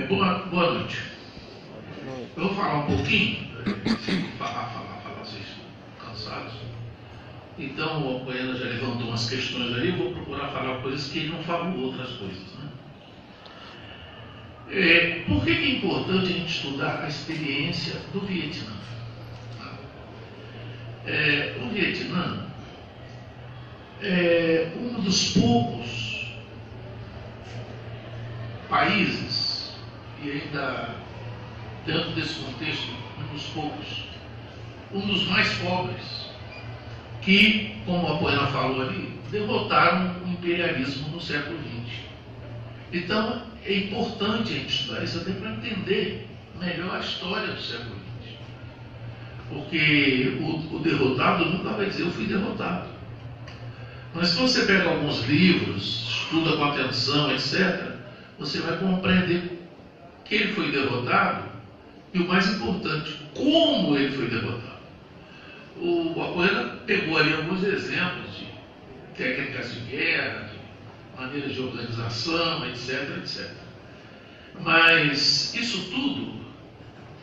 Boa noite. Eu vou falar um pouquinho, falar, vocês estão cansados. Então, o Apoena já levantou umas questões aí, eu vou procurar falar coisas que ele não falou outras coisas. Né? Por que é importante a gente estudar a experiência do Vietnã? O Vietnã é um dos poucos países, e ainda dentro desse contexto, um dos poucos, um dos mais pobres, que, como a Apoena falou ali, derrotaram o imperialismo no século XX. Então, é importante a gente estudar isso até para entender melhor a história do século XX. Porque o derrotado nunca vai dizer, eu fui derrotado. Mas se você pega alguns livros, estuda com atenção, etc., você vai compreender que ele foi derrotado e, o mais importante, como ele foi derrotado. O Apoena pegou ali alguns exemplos de técnicas de guerra, de maneiras de organização, etc, etc. Mas isso tudo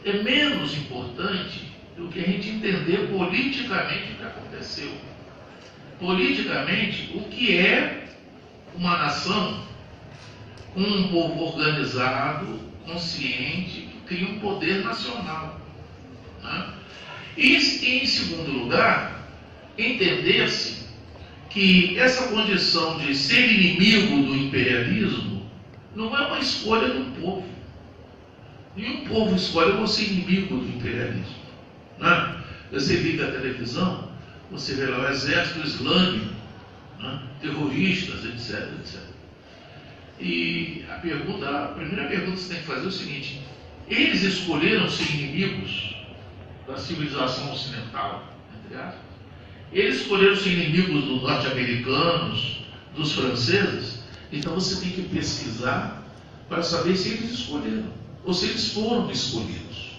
é menos importante do que a gente entender politicamente o que aconteceu. Politicamente, o que é uma nação com um povo organizado, consciente, que cria um poder nacional. Né? E, em segundo lugar, entender-se que essa condição de ser inimigo do imperialismo não é uma escolha do povo. Nenhum povo escolhe você inimigo do imperialismo. Né? Você liga a televisão, você vê lá o exército islâmico, né? Terroristas, etc, etc. E a primeira pergunta que você tem que fazer é o seguinte: eles escolheram ser inimigos da civilização ocidental, entre aspas? Eles escolheram ser inimigos dos norte-americanos, dos franceses? Então você tem que pesquisar para saber se eles escolheram, ou se eles foram escolhidos.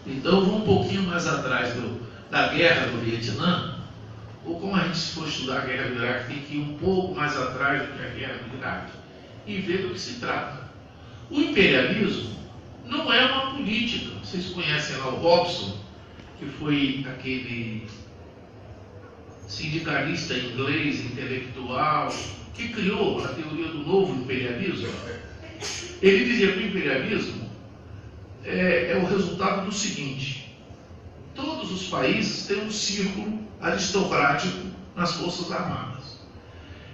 Então vou um pouquinho mais atrás da guerra do Vietnã, ou como a gente for estudar a guerra do Iraque, tem que ir um pouco mais atrás do que a guerra do Iraque, e ver do que se trata. O imperialismo não é uma política. Vocês conhecem lá o Robson, que foi aquele sindicalista inglês, intelectual, que criou a teoria do novo imperialismo. Ele dizia que o imperialismo é o resultado do seguinte: todos os países têm um círculo aristocrático nas forças armadas.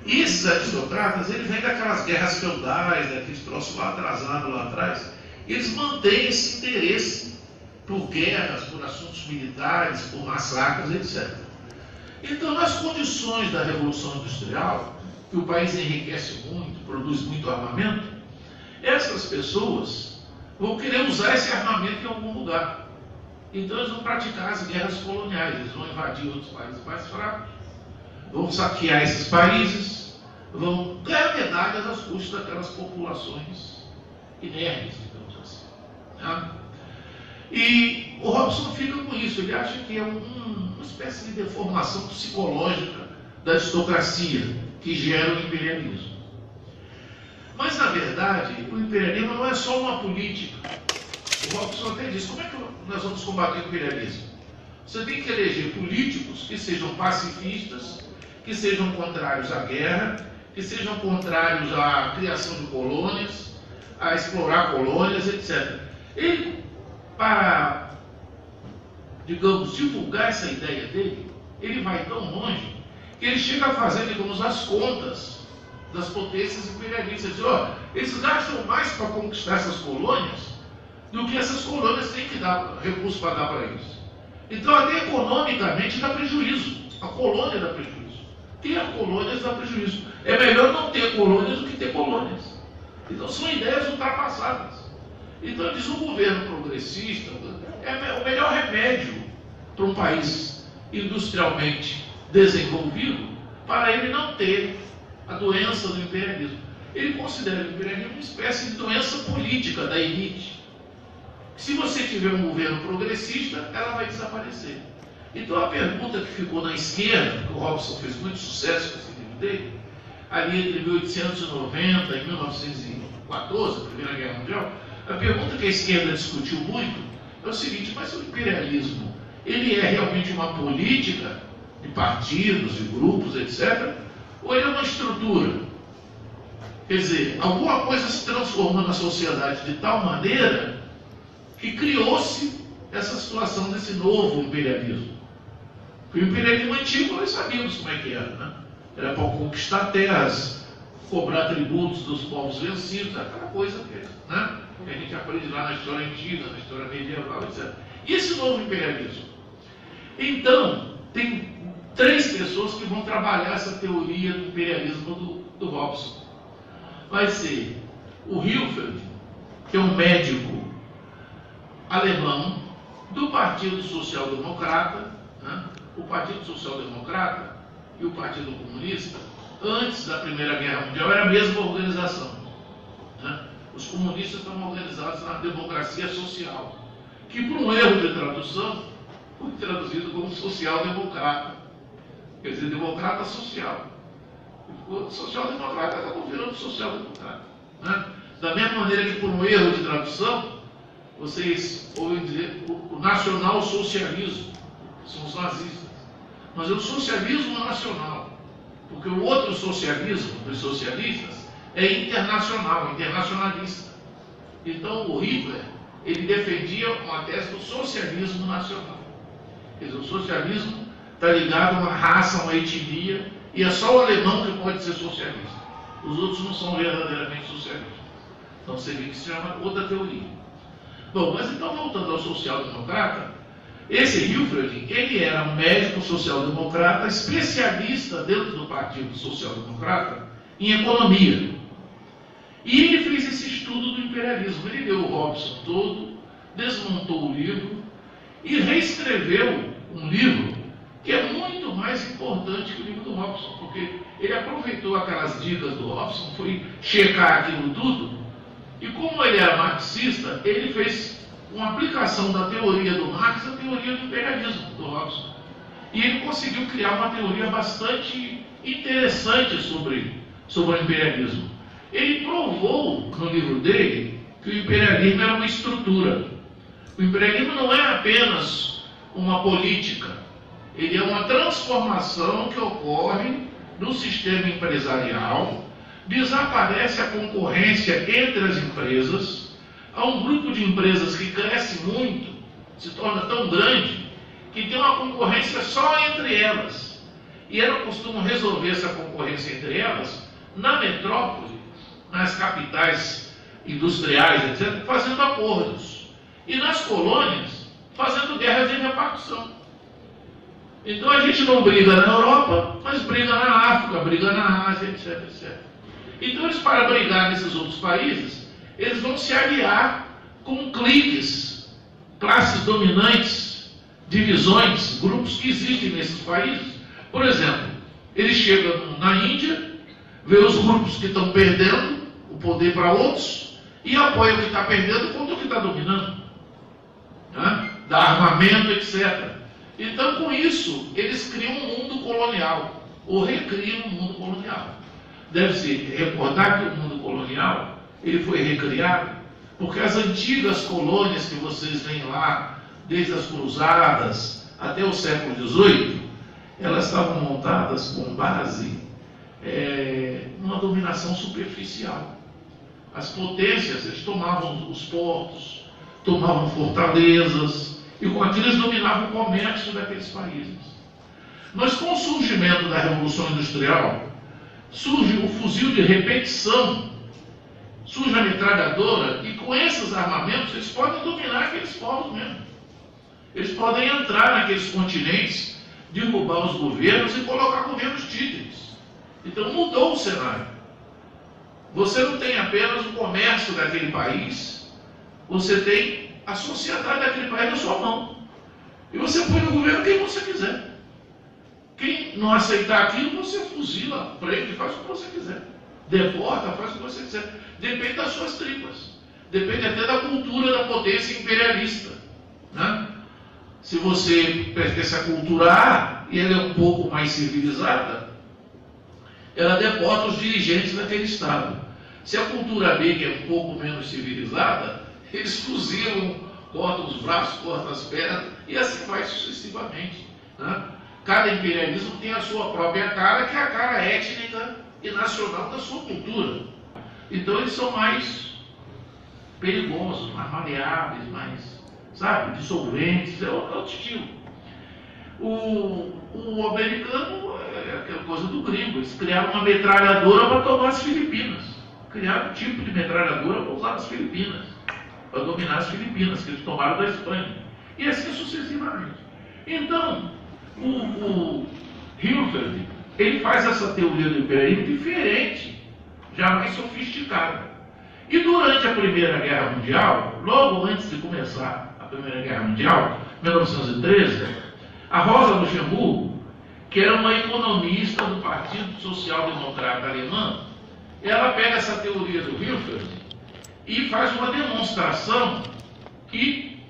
E esses aristocratas, eles vêm daquelas guerras feudais, daqueles troços lá atrasados lá atrás. Eles mantêm esse interesse por guerras, por assuntos militares, por massacres, etc. Então, nas condições da Revolução Industrial, que o país enriquece muito, produz muito armamento, essas pessoas vão querer usar esse armamento em algum lugar. Então, eles vão praticar as guerras coloniais, eles vão invadir outros países mais fracos, vão saquear esses países, vão ganhar medalhas às custas daquelas populações inermes, digamos assim. Né? E o Robson fica com isso, ele acha que é uma espécie de deformação psicológica da aristocracia que gera o imperialismo. Mas, na verdade, o imperialismo não é só uma política. O Robson até diz: como é que nós vamos combater o imperialismo? Você tem que eleger políticos que sejam pacifistas, que sejam contrários à guerra, que sejam contrários à criação de colônias, a explorar colônias, etc. Ele, para, digamos, divulgar essa ideia dele, ele vai tão longe que ele chega a fazer, digamos, as contas das potências imperialistas. Eles gastam mais para conquistar essas colônias do que essas colônias têm que dar recursos para dar para eles. Então, até economicamente dá prejuízo. A colônia dá prejuízo. Ter colônias dá prejuízo. É melhor não ter colônias do que ter colônias. Então, são ideias ultrapassadas. Então, diz: o governo progressista é o melhor remédio para um país industrialmente desenvolvido, para ele não ter a doença do imperialismo. Ele considera o imperialismo uma espécie de doença política da elite. Se você tiver um governo progressista, ela vai desaparecer. Então, a pergunta que ficou na esquerda, que o Robson fez muito sucesso com esse livro dele, ali entre 1890 e 1914, a Primeira Guerra Mundial, a pergunta que a esquerda discutiu muito é o seguinte: mas o imperialismo, ele é realmente uma política de partidos, de grupos, etc., ou ele é uma estrutura? Quer dizer, alguma coisa se transformou na sociedade de tal maneira que criou-se essa situação desse novo imperialismo. O imperialismo antigo nós sabíamos como é que era, né? Era para conquistar terras, cobrar tributos dos povos vencidos, aquela coisa que, né, que a gente aprende lá na história antiga, na história medieval, etc. E esse novo imperialismo? Então, tem 3 pessoas que vão trabalhar essa teoria do imperialismo do Robson. Vai ser o Hilferd, que é um médico alemão do Partido Social Democrata, né? O Partido Social Democrata e o Partido Comunista, antes da Primeira Guerra Mundial, era a mesma organização, né? Os comunistas estavam organizados na democracia social, que por um erro de tradução foi traduzido como social-democrata, quer dizer, democrata social. O social-democrata acabou virando social-democrata, né? Da mesma maneira que por um erro de tradução, vocês ouvem dizer o nacional-socialismo, que são os nazistas. Mas é o socialismo nacional, porque o outro socialismo dos socialistas é internacional, internacionalista. Então o Hitler, ele defendia uma tese do socialismo nacional. Quer dizer, o socialismo está ligado a uma raça, a uma etnia, e é só o alemão que pode ser socialista. Os outros não são verdadeiramente socialistas. Então seria que se chama outra teoria. Bom, mas então voltando ao social-democrata, esse Hilferd, ele era um médico social-democrata, especialista dentro do Partido Social-Democrata em economia. E ele fez esse estudo do imperialismo. Ele leu o Robson todo, desmontou o livro e reescreveu um livro que é muito mais importante que o livro do Robson, porque ele aproveitou aquelas dicas do Robson, foi checar aquilo tudo, e como ele era marxista, ele fez uma aplicação da teoria do Marx à teoria do imperialismo do Robson. E ele conseguiu criar uma teoria bastante interessante sobre o imperialismo. Ele provou no livro dele que o imperialismo era uma estrutura. O imperialismo não é apenas uma política, ele é uma transformação que ocorre no sistema empresarial, desaparece a concorrência entre as empresas. Há um grupo de empresas que cresce muito, se torna tão grande, que tem uma concorrência só entre elas. E elas costumam resolver essa concorrência entre elas na metrópole, nas capitais industriais, etc., fazendo acordos. E nas colônias, fazendo guerras de repartição. Então a gente não briga na Europa, mas briga na África, briga na Ásia, etc., etc. Então eles, para brigar nesses outros países, eles vão se aliar com cliques, classes dominantes, divisões, grupos que existem nesses países. Por exemplo, eles chegam na Índia, vê os grupos que estão perdendo o poder para outros e apoiam o que está perdendo contra o que está dominando, né? Dá armamento, etc. Então, com isso, eles criam um mundo colonial, ou recriam um mundo colonial. Deve-se recordar que o mundo colonial ele foi recriado porque as antigas colônias que vocês veem lá, desde as cruzadas até o século XVIII, elas estavam montadas com base numa dominação superficial. As potências, eles tomavam os portos, tomavam fortalezas, e com aquilo eles dominavam o comércio daqueles países. Mas com o surgimento da Revolução Industrial, surge o fuzil de repetição, surge a metralhadora, e com esses armamentos eles podem dominar aqueles povos mesmo. Eles podem entrar naqueles continentes, derrubar os governos e colocar governos títeres. Então mudou o cenário. Você não tem apenas o comércio daquele país, você tem a sociedade daquele país na sua mão. E você põe no governo quem você quiser. Quem não aceitar aquilo, você fuzila, prende, faz o que você quiser. Deporta, faz o que você quiser. Depende das suas tripas. Depende até da cultura da potência imperialista, né? Se você pertence à cultura A e ela é um pouco mais civilizada, ela deporta os dirigentes daquele Estado. Se a cultura B, que é um pouco menos civilizada, eles fuzilam, cortam os braços, cortam as pernas, e assim vai sucessivamente. Né? Cada imperialismo tem a sua própria cara, que é a cara étnica e nacional da sua cultura. Então eles são mais perigosos, mais maleáveis, mais, sabe, dissolventes, é outro estilo. O americano é aquela coisa do gringo, eles criaram uma metralhadora para tomar as Filipinas. Criaram um tipo de metralhadora para usar nas Filipinas, para dominar as Filipinas, que eles tomaram da Espanha. E assim sucessivamente. Então, o Hilferd, ele faz essa teoria do imperialismo diferente, já mais sofisticada. E durante a Primeira Guerra Mundial, logo antes de começar a Primeira Guerra Mundial, 1913, a Rosa Luxemburgo, que era uma economista do Partido Social Democrata Alemão, ela pega essa teoria do Hilferd e faz uma demonstração que,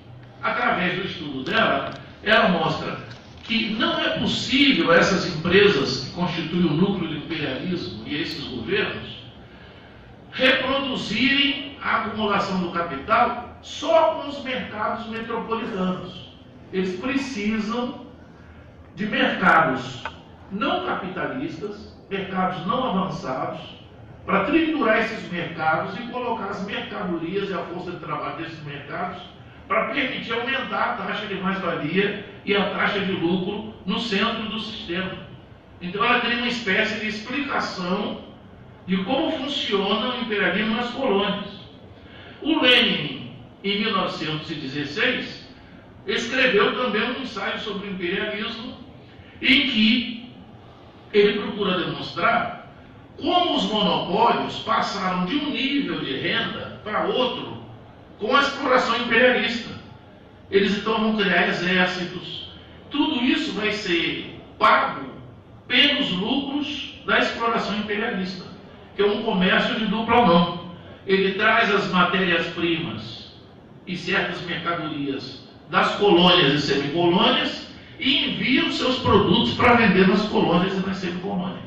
através do estudo dela, ela mostra que não é possível essas empresas que constituem o núcleo do imperialismo e esses governos reproduzirem a acumulação do capital só com os mercados metropolitanos. Eles precisam de mercados não capitalistas, mercados não avançados, para triturar esses mercados e colocar as mercadorias e a força de trabalho desses mercados para permitir aumentar a taxa de mais-valia e a taxa de lucro no centro do sistema. Então ela tem uma espécie de explicação de como funciona o imperialismo nas colônias. O Lenin, em 1916, escreveu também um ensaio sobre o imperialismo, em que ele procura demonstrar como os monopólios passaram de um nível de renda para outro com a exploração imperialista. Eles então vão criar exércitos. Tudo isso vai ser pago pelos lucros da exploração imperialista, que é um comércio de dupla mão. Ele traz as matérias-primas e certas mercadorias das colônias e semicolônias e envia os seus produtos para vender nas colônias e nas semicolônias.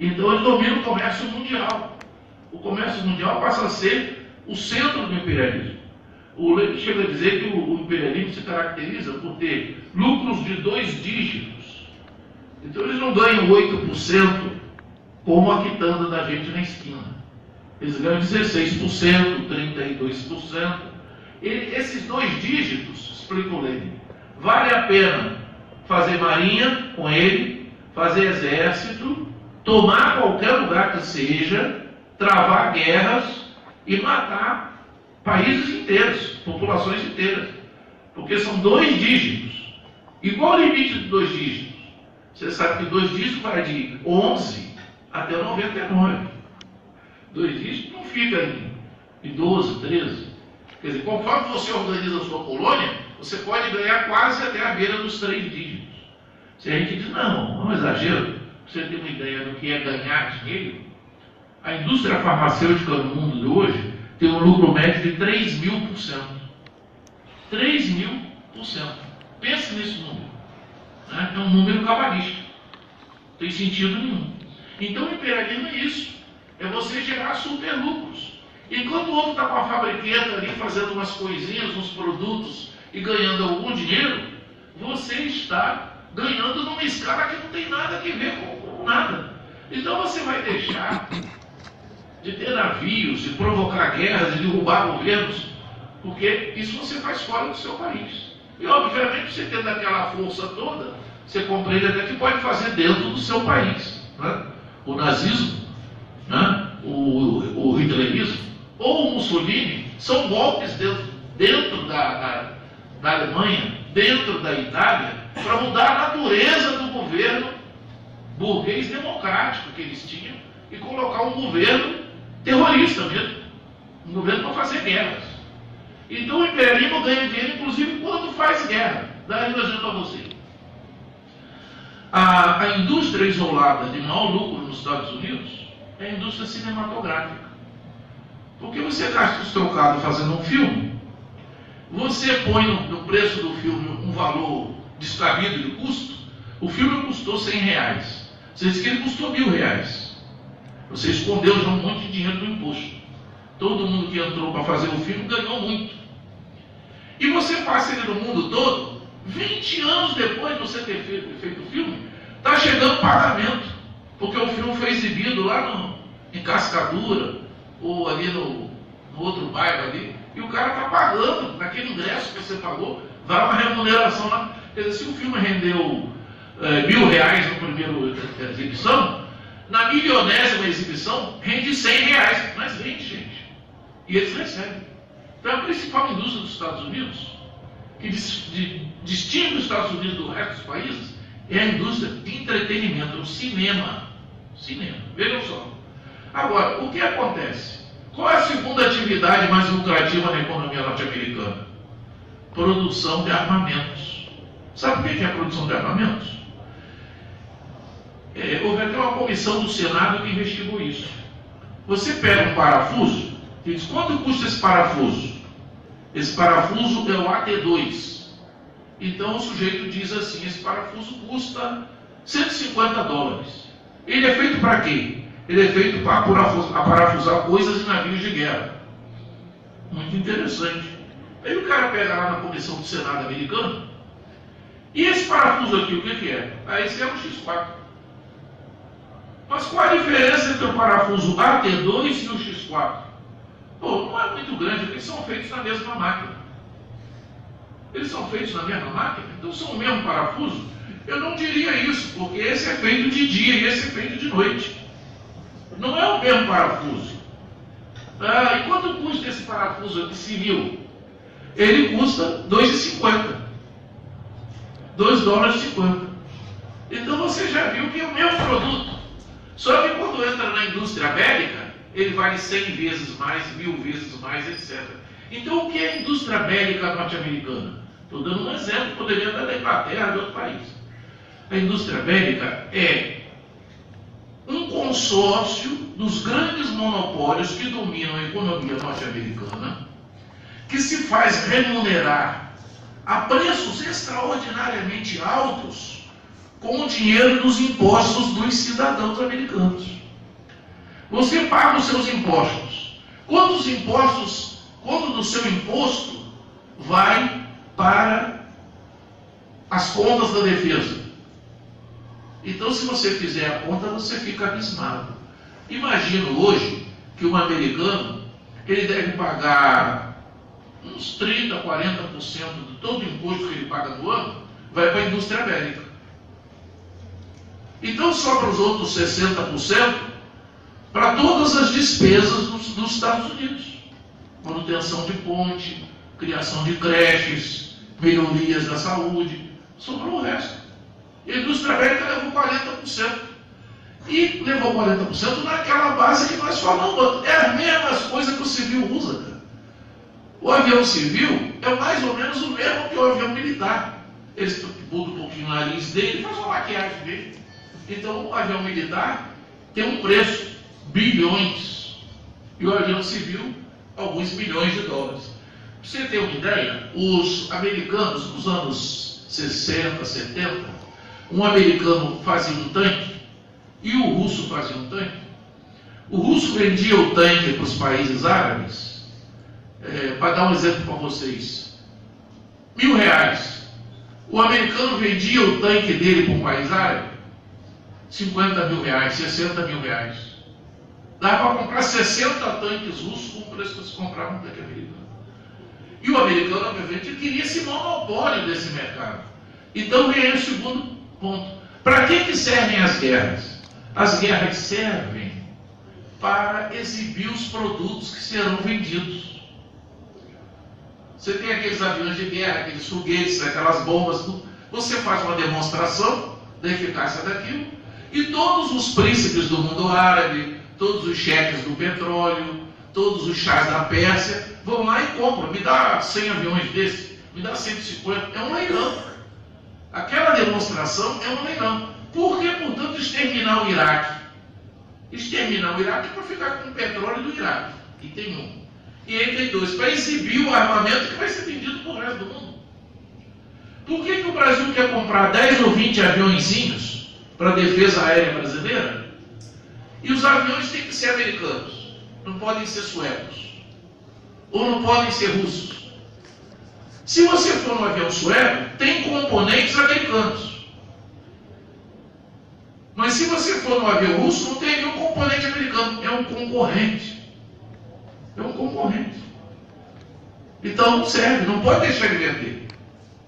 Então ele domina o comércio mundial. O comércio mundial passa a ser o centro do imperialismo. O Lenin chega a dizer que o imperialismo se caracteriza por ter lucros de 2 dígitos. Então eles não ganham 8% como a quitanda da gente na esquina. Eles ganham 16%, 32%. Esses 2 dígitos, explica o Lenin, vale a pena fazer marinha com ele, fazer exército, tomar qualquer lugar que seja, travar guerras e matar países inteiros, populações inteiras. Porque são 2 dígitos. E qual o limite de 2 dígitos? Você sabe que 2 dígitos vai de 11 até 99. 2 dígitos não fica em 12, 13. Quer dizer, conforme você organiza a sua colônia, você pode ganhar quase até a beira dos 3 dígitos. Se a gente diz, não é um exagero, você tem uma ideia do que é ganhar dinheiro, a indústria farmacêutica no mundo de hoje tem um lucro médio de 3.000%. 3.000%. Pense nesse número. Né? É um número cabalístico. Não tem sentido nenhum. Então o imperialismo é isso. É você gerar super lucros. Enquanto o outro está com a fabriqueta ali fazendo umas coisinhas, uns produtos e ganhando algum dinheiro, você está ganhando numa escala que não tem nada a ver com nada. Então você vai deixar de ter navios, de provocar guerras, de derrubar governos, porque isso você faz fora do seu país. E obviamente você tendo aquela força toda, você compreende até que pode fazer dentro do seu país. Né? O nazismo, né? o hitlerismo, ou o Mussolini, são golpes dentro da Alemanha, dentro da Itália, para mudar a natureza do governo burguês democrático que eles tinham e colocar um governo terrorista mesmo, um governo para fazer guerras. Então o imperialismo ganha dinheiro, inclusive, quando faz guerra. Daí eu exemplo a você. A indústria isolada de maior lucro nos Estados Unidos é a indústria cinematográfica. Porque você gasta os trocados fazendo um filme, você põe no preço do filme um valor descabido de custo, o filme custou R$100. Você diz que ele custou R$1.000. Você escondeu já um monte de dinheiro do imposto. Todo mundo que entrou para fazer o filme ganhou muito. E você passa ele no mundo todo, 20 anos depois de você ter feito o filme, está chegando pagamento. Porque o filme foi exibido lá em Cascadura, ou ali no outro bairro ali, e o cara está pagando, naquele ingresso que você pagou, vai uma remuneração lá. Quer dizer, se o filme rendeu R$1.000 na primeira exibição, na milionésima exibição rende R$100. Mas rende, gente. E eles recebem. Então a principal indústria dos Estados Unidos, que distingue os Estados Unidos do resto dos países, é a indústria de entretenimento, o cinema. Cinema. Vejam só. Agora, o que acontece? Qual é a segunda atividade mais lucrativa na economia norte-americana? Produção de armamentos. Sabe o que é a produção de armamentos? Houve até uma comissão do Senado que investigou isso. Você pega um parafuso e diz, quanto custa esse parafuso? Esse parafuso é o AT2. Então o sujeito diz assim, esse parafuso custa $150. Ele é feito para quê? Ele é feito para parafusar coisas em navios de guerra. Muito interessante. Aí o cara pega lá na comissão do Senado americano, e esse parafuso aqui, o que é? Aí esse é um X4. Mas qual a diferença entre o parafuso AT2 e o X4? Pô, não é muito grande, porque eles são feitos na mesma máquina. Eles são feitos na mesma máquina, então são o mesmo parafuso. Eu não diria isso, porque esse é feito de dia e esse é feito de noite. Não é o mesmo parafuso. E quanto custa esse parafuso aqui civil? Ele custa $2,50. $2,50. Então você já viu que é o mesmo produto. Só que quando entra na indústria bélica, ele vale 100 vezes mais, 1000 vezes mais, etc. Então o que é a indústria bélica norte-americana? Estou dando um exemplo, poderia dar da Inglaterra, de outro país. A indústria bélica é um consórcio dos grandes monopólios que dominam a economia norte-americana, que se faz remunerar a preços extraordinariamente altos com o dinheiro dos impostos dos cidadãos americanos. Você paga os seus impostos. Quando do seu imposto vai para as contas da defesa. Então, se você fizer a conta, você fica abismado. Imagino hoje que um americano, ele deve pagar uns 30%, 40% de todo o imposto que ele paga no ano, vai para a indústria bélica. Então, sobra os outros 60% para todas as despesas dos Estados Unidos. Manutenção de ponte, criação de creches, melhorias da saúde, sobrou o resto. E a indústria bélica levou 40%. E levou 40% naquela base que nós falamos. É as mesmas coisas que o civil usa, cara. O avião civil é mais ou menos o mesmo que o avião militar. Eles mudam um pouquinho o nariz dele, faz uma maquiagem dele. Então o avião militar tem um preço, bilhões. E o avião civil, alguns milhões de dólares. Para você ter uma ideia, os americanos, nos anos 60, 70, um americano fazia um tanque e o russo fazia um tanque. O russo vendia o tanque para os países árabes, para dar um exemplo para vocês, R$1.000. O americano vendia o tanque dele para um país árabe, R$50 mil, R$60 mil. Dava para comprar 60 tanques russos com o preço que se comprava um tanque americano. E o americano, obviamente, queria esse monopólio desse mercado. Então vem aí o segundo ponto. Para que servem as guerras? As guerras servem para exibir os produtos que serão vendidos. Você tem aqueles aviões de guerra, aqueles foguetes, aquelas bombas, você faz uma demonstração da eficácia daquilo, e todos os príncipes do mundo árabe, todos os chefes do petróleo, todos os chás da Pérsia, vão lá e compram. Me dá 100 aviões desses, me dá 150, é um leilão. Aquela demonstração é um leilão. Por que, portanto, exterminar o Iraque? Exterminar o Iraque para ficar com o petróleo do Iraque, que tem um. E aí tem dois, para exibir o armamento que vai ser vendido para o resto do mundo. Por que o Brasil quer comprar 10 ou 20 aviõezinhos para a defesa aérea brasileira? E os aviões têm que ser americanos, não podem ser suecos, ou não podem ser russos. Se você for no avião sueco, tem componentes americanos. Mas se você for no avião russo, não tem nenhum componente americano, é um concorrente. É um concorrente. Então não serve, não pode deixar de vender.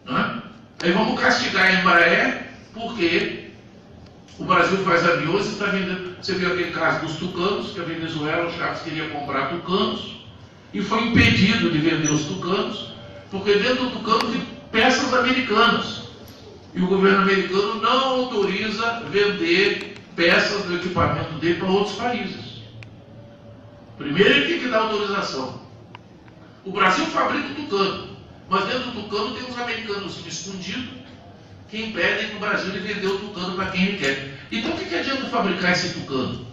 Não é? Aí vamos castigar a Embraer, porque o Brasil faz aviões e está vendendo. Você viu aquele caso dos tucanos, que a Venezuela, o Chaves queria comprar tucanos, e foi impedido de vender os tucanos, porque dentro do tucano tem peças americanas. E o governo americano não autoriza vender peças do equipamento dele para outros países. Primeiro ele tem que dar autorização. O Brasil fabrica o tucano, mas dentro do tucano tem uns americanos escondidos que impedem que o Brasil de vender o tucano para quem ele quer. Então o que adianta fabricar esse tucano?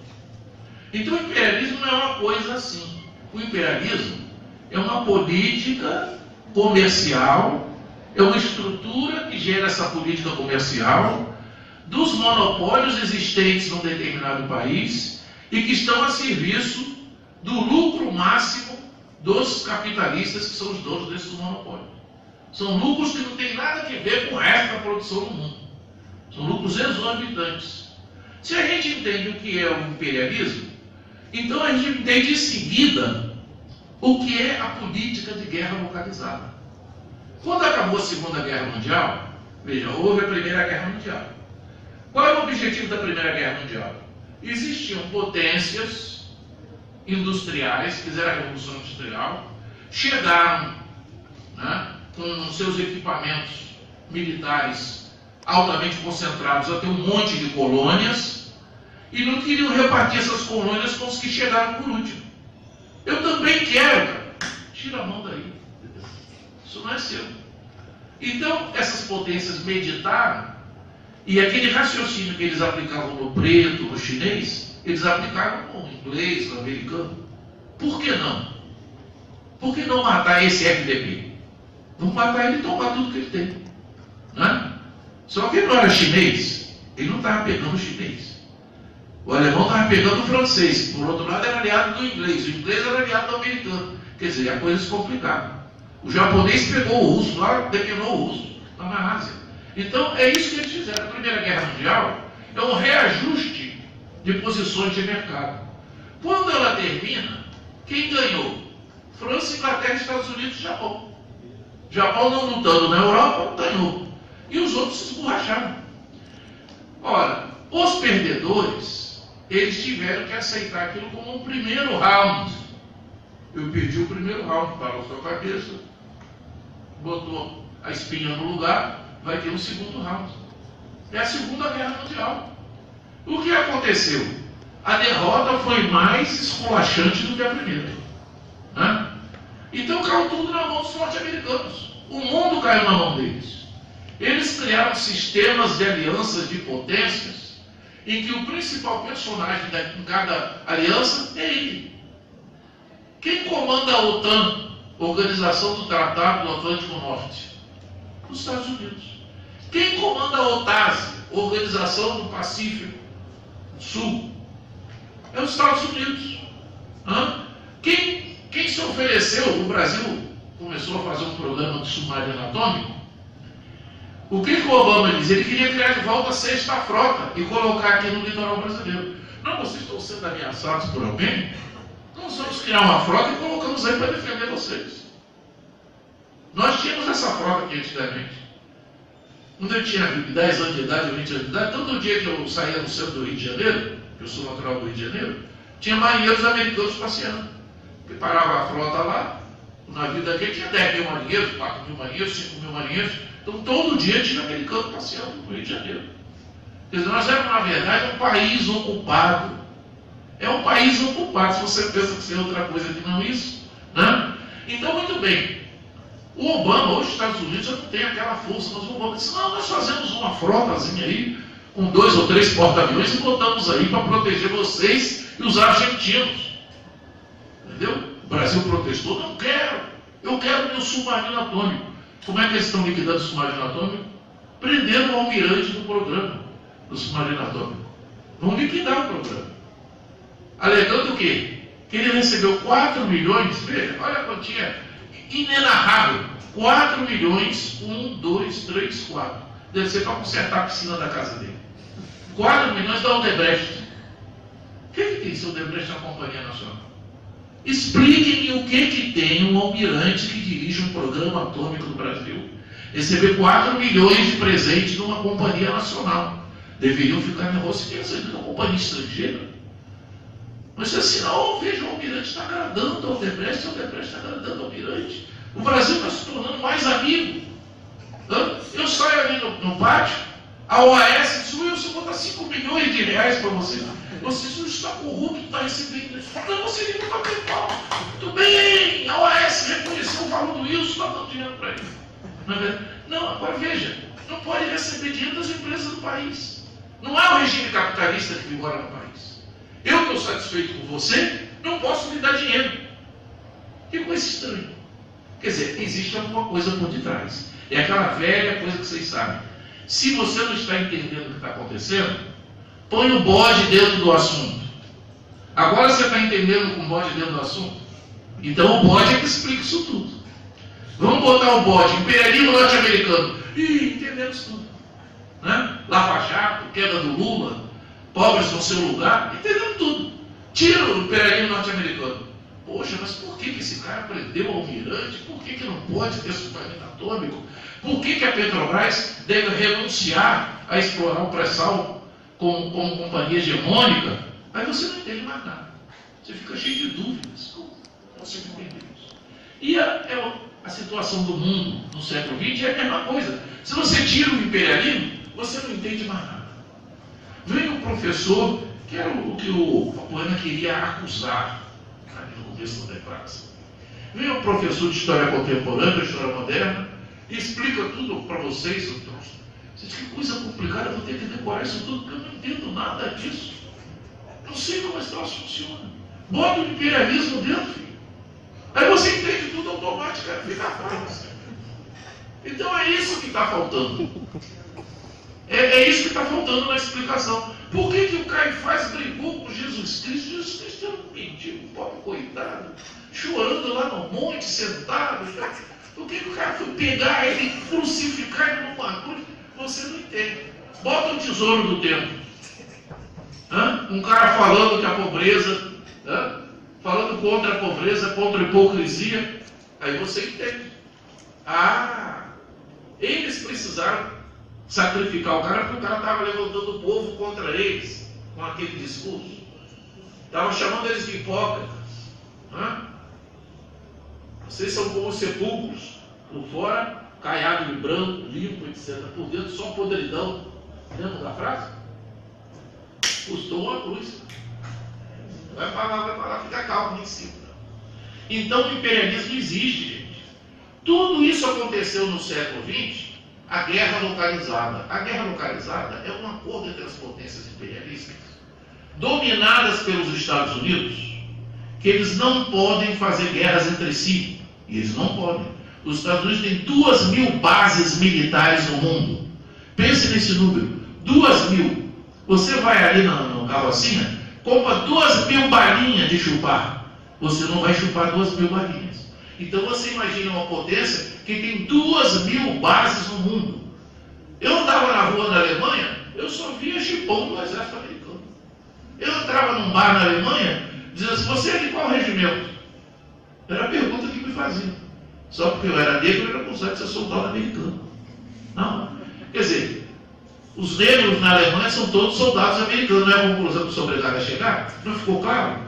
Então o imperialismo não é uma coisa assim. O imperialismo é uma política comercial, é uma estrutura que gera essa política comercial dos monopólios existentes num determinado país e que estão a serviço do lucro máximo dos capitalistas que são os donos desses monopólios. São lucros que não têm nada a ver com o resto da produção no mundo. São lucros exorbitantes. Se a gente entende o que é o imperialismo, então a gente entende em seguida o que é a política de guerra localizada. Quando acabou a Segunda Guerra Mundial, veja, houve a Primeira Guerra Mundial. Qual era o objetivo da Primeira Guerra Mundial? Existiam potências industriais, fizeram a Revolução Industrial, chegaram, né, com seus equipamentos militares altamente concentrados a ter um monte de colônias e não queriam repartir essas colônias com os que chegaram por último. Eu também quero, cara. Tira a mão daí. Isso não é seu. Então, essas potências meditaram e aquele raciocínio que eles aplicavam no preto, no chinês, eles aplicavam no inglês, no americano. Por que não? Por que não matar esse FDP? Vamos matar ele e tomar tudo que ele tem. Né? Só que ele não era chinês, ele não estava pegando o chinês. O alemão estava pegando o francês, que por outro lado era aliado do inglês, o inglês era aliado do americano. Quer dizer, a coisa se complicava. O japonês pegou o russo lá, depenou o russo, lá na Ásia. Então é isso que eles fizeram. A Primeira Guerra Mundial é um reajuste de posições de mercado. Quando ela termina, quem ganhou? França, Inglaterra, Estados Unidos e Japão. Japão não lutando na Europa, ganhou. E os outros se esborracharam. Ora, os perdedores, eles tiveram que aceitar aquilo como um primeiro round. Eu perdi o primeiro round, parou sua cabeça, botou a espinha no lugar, vai ter um segundo round. É a Segunda Guerra Mundial. O que aconteceu? A derrota foi mais esculachante do que a primeira. Né? Então caiu tudo na mão dos norte-americanos. O mundo caiu na mão deles. Eles criaram sistemas de alianças de potências em que o principal personagem em cada aliança é ele. Quem comanda a OTAN, Organização do Tratado do Atlântico Norte? Os Estados Unidos. Quem comanda a OTASE, Organização do Pacífico Sul? É os Estados Unidos. Quem se ofereceu? O Brasil começou a fazer um programa de submarino atômico. O que o Obama diz? Ele queria criar de volta a sexta frota e colocar aqui no litoral brasileiro. Não, vocês estão sendo ameaçados por alguém? Nós vamos criar uma frota e colocamos aí para defender vocês. Nós tínhamos essa frota aqui antigamente. Quando eu tinha 10 anos de idade, ou 20 anos de idade, todo dia que eu saía do centro do Rio de Janeiro, que eu sou natural do Rio de Janeiro, tinha marinheiros americanos passeando. Que parava a frota lá, o navio daqui tinha 10 mil marinheiros, 4 mil marinheiros, 5 mil marinheiros. Então todo dia tinha americano passeando no Rio de Janeiro. Quer dizer, nós éramos, na verdade, um país ocupado. É um país ocupado, se você pensa que isso é outra coisa que não isso. Né? Então, muito bem. O Obama, hoje os Estados Unidos, já não tem aquela força, mas o Obama disse, não, nós fazemos uma frotazinha aí, com 2 ou 3 porta-aviões e botamos aí para proteger vocês e os argentinos. Entendeu? O Brasil protestou, não quero, eu quero meu submarino atômico. Como é que eles estão liquidando o submarino atômico? Prendendo o almirante do programa do submarino atômico. Vão liquidar o programa. alegando o quê? Que ele recebeu 4 milhões, veja, olha a quantia inenarrável, 4 milhões, 1, 2, 3, 4. Deve ser para consertar a piscina da casa dele. 4 milhões da Odebrecht. O que tem seu Odebrecht na Companhia Nacional? Expliquem-me o que tem um almirante que dirige um programa atômico do Brasil receber 4 milhões de presentes de uma companhia nacional. Deveriam ficar negociando com uma companhia estrangeira. Mas se assim não, veja, o almirante está agradando ao Odebrecht, o Odebrecht está agradando ao almirante. O Brasil está se tornando mais amigo. Eu saio ali no pátio, a OAS diz, Wilson, vou dar 5 milhões de reais para você. Você não está corrupto, está recebendo. Não, você liga para o pau. Tudo bem, a OAS reconheceu o valor do Wilson, está dando dinheiro para ele. Não é verdade? Não, agora veja, não pode receber dinheiro das empresas do país. Não é o regime capitalista que vigora no país. Eu que estou satisfeito com você, não posso lhe dar dinheiro. Que coisa estranha. Quer dizer, existe alguma coisa por detrás. É aquela velha coisa que vocês sabem. Se você não está entendendo o que está acontecendo, põe o bode dentro do assunto. Agora você está entendendo com o bode dentro do assunto? Então o bode é que explica isso tudo. Vamos botar o bode, imperialismo norte-americano. Ih, entendemos tudo. Né? Lava Jato, queda do Lula, pobres no seu lugar, entendemos tudo. Tira o imperialismo norte-americano. Poxa, mas por que esse cara prendeu o almirante? Por que não pode ter submarino atômico? Por que a Petrobras deve renunciar a explorar o pré-sal como companhia hegemônica? Aí você não entende mais nada. Você fica cheio de dúvidas. Como você não entende isso? E a situação do mundo no século XX é a mesma coisa. Se você tira o imperialismo, você não entende mais nada. Vem um professor, que era o que o Apoena queria acusar no começo da praça. Vem um professor de história contemporânea, história moderna, e explica tudo para vocês. Você diz, que coisa complicada, eu vou ter que decorar isso tudo, porque eu não entendo nada disso. Não sei como esse troço funciona. Bota o imperialismo dentro, filho. Aí você entende tudo automaticamente, fica fácil. Então é isso que está faltando. É isso que está faltando na explicação. Por que o Caifás brigou com Jesus Cristo? Jesus Cristo era um mendigo, pobre coitado, chorando lá no monte, sentado. Por que o cara foi pegar ele e crucificar ele numa cruz? Você não entende. Bota o tesouro do templo. Um cara falando que a pobreza, falando contra a pobreza, contra a hipocrisia. Aí você entende. Eles precisaram sacrificar o cara porque o cara estava levantando o povo contra eles com aquele discurso. Estava chamando eles de hipócritas. Vocês são como sepulcros, por fora, caiado de branco, limpo, etc. Por dentro, só podridão. Lembra da frase? Custou uma cruz. Vai falar, fica calmo em cima. Então o imperialismo existe, gente. Tudo isso aconteceu no século XX, a guerra localizada. A guerra localizada é um acordo entre as potências imperialistas, dominadas pelos Estados Unidos, que eles não podem fazer guerras entre si. E eles não podem. Os Estados Unidos têm 2.000 bases militares no mundo. Pense nesse número. 2.000. Você vai ali no carrocinha, compra 2.000 balinhas de chupar. Você não vai chupar 2.000 balinhas. Então você imagina uma potência que tem 2.000 bases no mundo. Eu andava na rua da Alemanha, eu só via chipão do exército americano. Eu entrava num bar na Alemanha, dizia assim, você é de qual regimento? Era a pergunta que me faziam. Só porque eu era negro, eu era acusado de ser soldado americano. Não. Quer dizer, os negros na Alemanha são todos soldados americanos. Não é a conclusão que sou obrigado a chegar? Não ficou claro?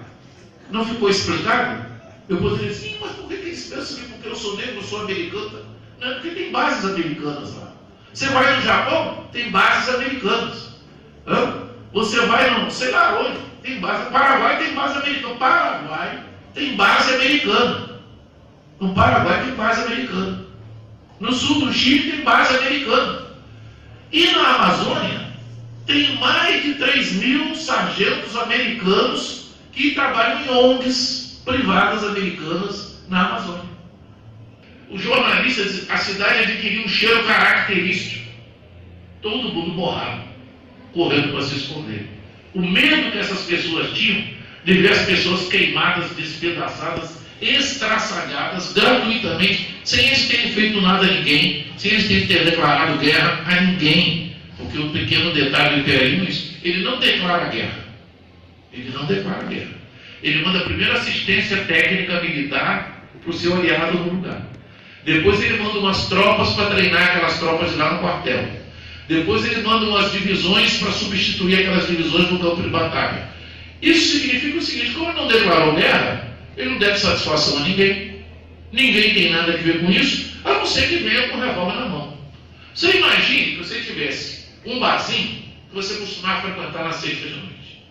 Não ficou explicado? Eu poderia dizer, sim, mas por que eles pensam que porque eu sou negro, eu sou americana? Não é porque tem bases americanas lá. Você vai no Japão, tem bases americanas. Você vai no, sei lá onde, tem base. No Paraguai tem base americana. Paraguai tem base americana. No Paraguai tem base americana. No sul do Chile tem base americana. E na Amazônia tem mais de 3.000 sargentos americanos que trabalham em ONGs privadas americanas na Amazônia. O jornalista diz, a cidade adquiriu um cheiro característico. Todo mundo borrado, correndo para se esconder. O medo que essas pessoas tinham de ver as pessoas queimadas, despedaçadas, estraçalhadas, gratuitamente, sem eles terem feito nada a ninguém, sem eles terem declarado guerra a ninguém. Porque o pequeno detalhe do imperialismo é isso: ele não declara guerra. Ele não declara guerra. Ele manda primeiro assistência técnica militar para o seu aliado no lugar. Depois ele manda umas tropas para treinar aquelas tropas lá no quartel. Depois ele manda umas divisões para substituir aquelas divisões no campo de batalha. Isso significa o seguinte: como ele não declarou guerra, ele não deve satisfação a ninguém. Ninguém tem nada a ver com isso, a não ser que venha com o revólver na mão. Você imagine que você tivesse um barzinho que você costumava frequentar nas sextas da noite.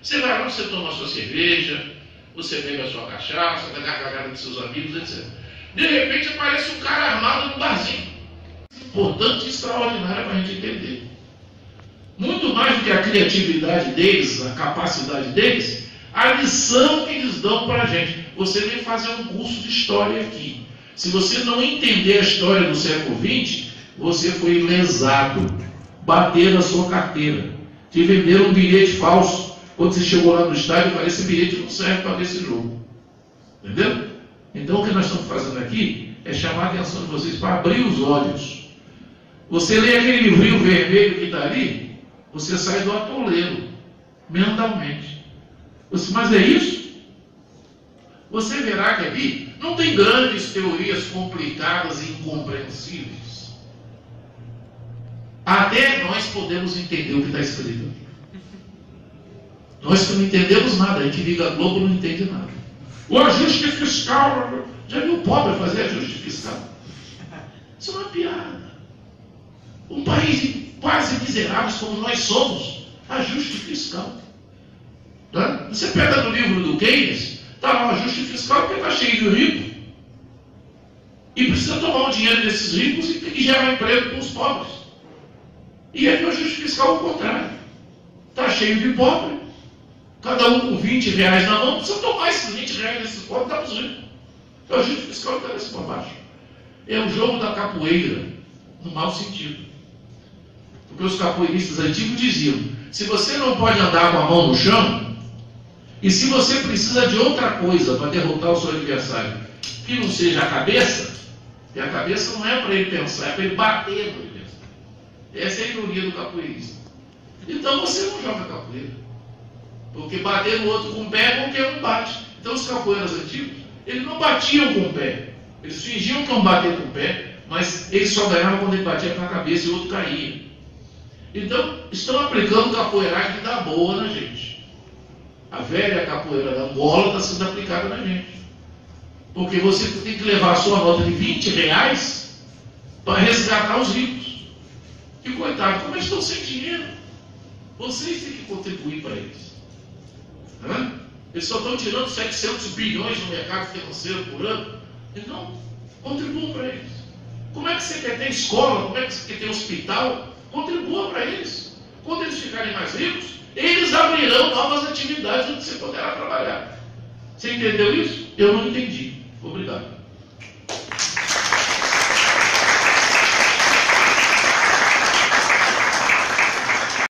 Você vai lá, você toma a sua cerveja, você bebe a sua cachaça, dá gargalhada com seus amigos, etc. De repente aparece um cara armado no barzinho. Importante e extraordinário para a gente entender. Muito mais do que a criatividade deles, a capacidade deles, a lição que eles dão para a gente. Você vem fazer um curso de história aqui. Se você não entender a história do século XX, você foi lesado. Bateram na sua carteira. Te venderam um bilhete falso. Quando você chegou lá no estádio, falei: esse bilhete não serve para ver esse jogo. Entendeu? Então o que nós estamos fazendo aqui é chamar a atenção de vocês para abrir os olhos. Você lê aquele livrinho vermelho que está ali, você sai do atoleiro, mentalmente. Mas é isso? Você verá que ali não tem grandes teorias complicadas e incompreensíveis. Até nós podemos entender o que está escrito aqui. Nós que não entendemos nada, a gente liga a Globo e não entende nada. O ajuste fiscal, já viu o pobre fazer ajuste fiscal? Isso é uma piada. Um país de quase miseráveis como nós somos, ajuste fiscal. Tá? Você pega no livro do Keynes, está lá o ajuste fiscal porque está cheio de rico. E precisa tomar o dinheiro desses ricos e gerar emprego com os pobres. E aí o ajuste fiscal é o contrário. Está cheio de pobre. Cada um com 20 reais na mão, precisa tomar esses 20 reais desses pobres e dar para os ricos. O ajuste fiscal está desse para baixo. É o jogo da capoeira, no mau sentido. Porque os capoeiristas antigos diziam: se você não pode andar com a mão no chão, e se você precisa de outra coisa para derrotar o seu adversário, que não seja a cabeça, e a cabeça não é para ele pensar, é para ele bater no adversário. Essa é a ironia do capoeirista. Então você não joga capoeira. Porque bater no outro com o pé, qualquer um bate. Então os capoeiras antigos, eles não batiam com o pé. Eles fingiam que iam bater com o pé, mas eles só ganhavam quando ele batia com a cabeça e o outro caía. Então, estão aplicando capoeiragem da boa na gente. A velha capoeira da Angola está sendo aplicada na gente. Porque você tem que levar a sua nota de 20 reais para resgatar os ricos. E coitado, como eles estão sem dinheiro? Vocês têm que contribuir para eles. Eles só estão tirando 700 bilhões no mercado financeiro por ano. Então, contribuam para eles. Como é que você quer ter escola? Como é que você quer ter hospital? Contribua para eles. Quando eles ficarem mais ricos, eles abrirão novas atividades onde você poderá trabalhar. Você entendeu isso? Eu não entendi. Obrigado.